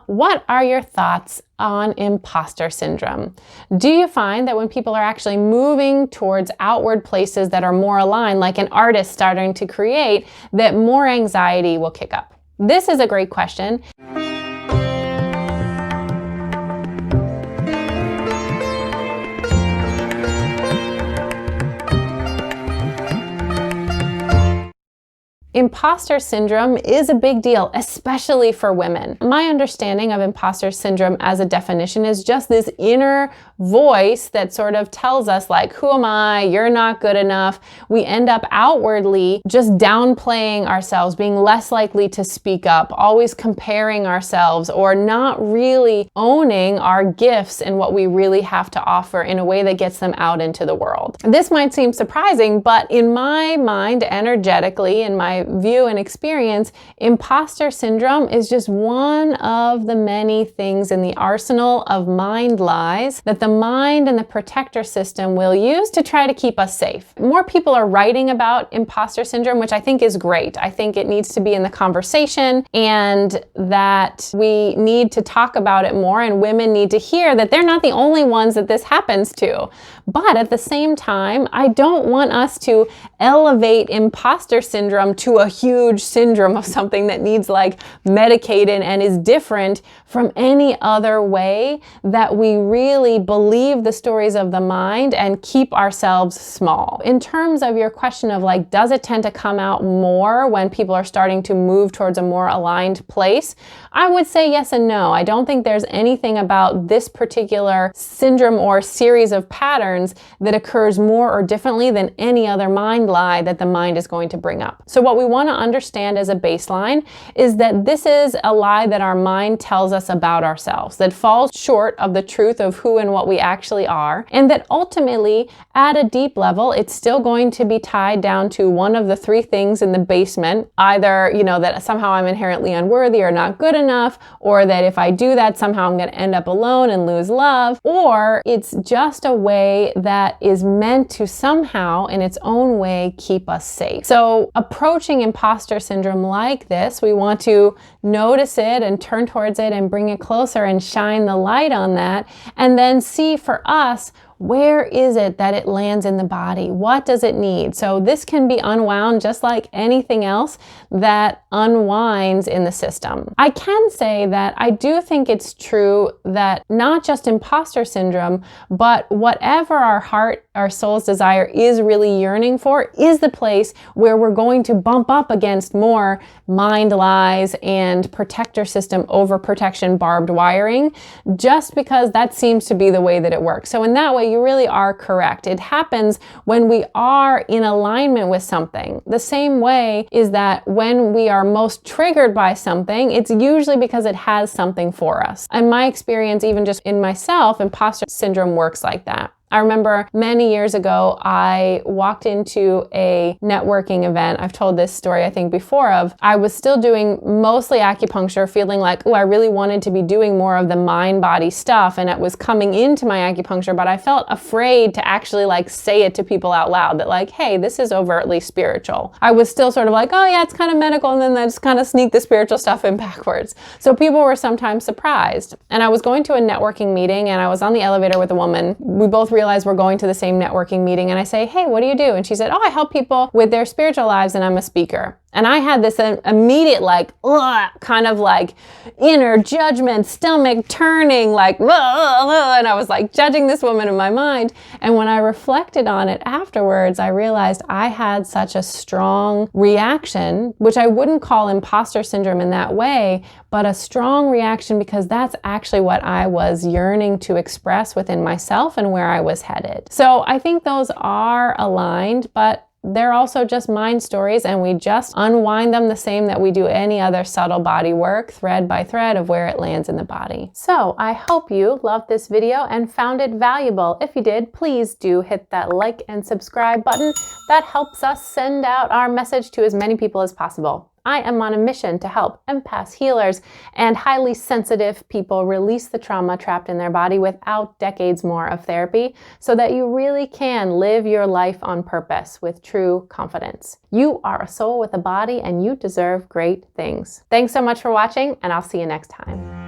what are your thoughts on imposter syndrome? Do you find that when people are actually moving towards outward places that are more aligned, like an artist starting to create, that more anxiety will kick up? This is a great question. Imposter syndrome is a big deal, especially for women. My understanding of imposter syndrome as a definition is just this inner voice that sort of tells us like, who am I? You're not good enough. We end up outwardly just downplaying ourselves, being less likely to speak up, always comparing ourselves, or not really owning our gifts and what we really have to offer in a way that gets them out into the world. This might seem surprising, but in my mind, energetically, in my view and experience, imposter syndrome is just one of the many things in the arsenal of mind lies that the mind and the protector system will use to try to keep us safe. More people are writing about imposter syndrome, which I think is great. I think it needs to be in the conversation and that we need to talk about it more, and women need to hear that they're not the only ones that this happens to. But at the same time, I don't want us to elevate imposter syndrome to a huge syndrome of something that needs like medicated and is different from any other way that we really believe the stories of the mind and keep ourselves small. In terms of your question of like, does it tend to come out more when people are starting to move towards a more aligned place? I would say yes and no. I don't think there's anything about this particular syndrome or series of patterns that occurs more or differently than any other mind lie that the mind is going to bring up. So what we want to understand as a baseline is that this is a lie that our mind tells us about ourselves, that falls short of the truth of who and what we actually are, and that ultimately, at a deep level, it's still going to be tied down to one of the three things in the basement, either, that somehow I'm inherently unworthy or not good enough, or that if I do that, somehow I'm going to end up alone and lose love, or it's just a way that is meant to somehow, in its own way, keep us safe. So approaching imposter syndrome like this, we want to notice it and turn towards it and bring it closer and shine the light on that, and then see for us, where is it that it lands in the body? What does it need? So this can be unwound just like anything else that unwinds in the system. I can say that I do think it's true that not just imposter syndrome, but whatever our heart, our soul's desire is really yearning for is the place where we're going to bump up against more mind lies and protector system overprotection barbed wiring, just because that seems to be the way that it works. So in that way, you really are correct. It happens when we are in alignment with something. The same way is that when we are most triggered by something, it's usually because it has something for us. In my experience, even just in myself, imposter syndrome works like that. I remember many years ago, I walked into a networking event. I've told this story, I think, before of I was still doing mostly acupuncture, feeling like, oh, I really wanted to be doing more of the mind-body stuff. And it was coming into my acupuncture, but I felt afraid to actually like say it to people out loud that like, hey, this is overtly spiritual. I was still sort of like, oh yeah, it's kind of medical. And then I just kind of sneak the spiritual stuff in backwards. So people were sometimes surprised. And I was going to a networking meeting and I was on the elevator with a woman. We both realize we're going to the same networking meeting, and I say, hey, what do you do? And she said, oh, I help people with their spiritual lives and I'm a speaker. And I had this immediate like, kind of like inner judgment, stomach turning, like, and I was like judging this woman in my mind. And when I reflected on it afterwards, I realized I had such a strong reaction, which I wouldn't call imposter syndrome in that way, but a strong reaction because that's actually what I was yearning to express within myself and where I was headed. So I think those are aligned, but they're also just mind stories, and we just unwind them the same that we do any other subtle body work, thread by thread of where it lands in the body. So I hope you loved this video and found it valuable. If you did, please do hit that like and subscribe button. That helps us send out our message to as many people as possible. I am on a mission to help empaths, healers, and highly sensitive people release the trauma trapped in their body without decades more of therapy so that you really can live your life on purpose with true confidence. You are a soul with a body and you deserve great things. Thanks so much for watching, and I'll see you next time.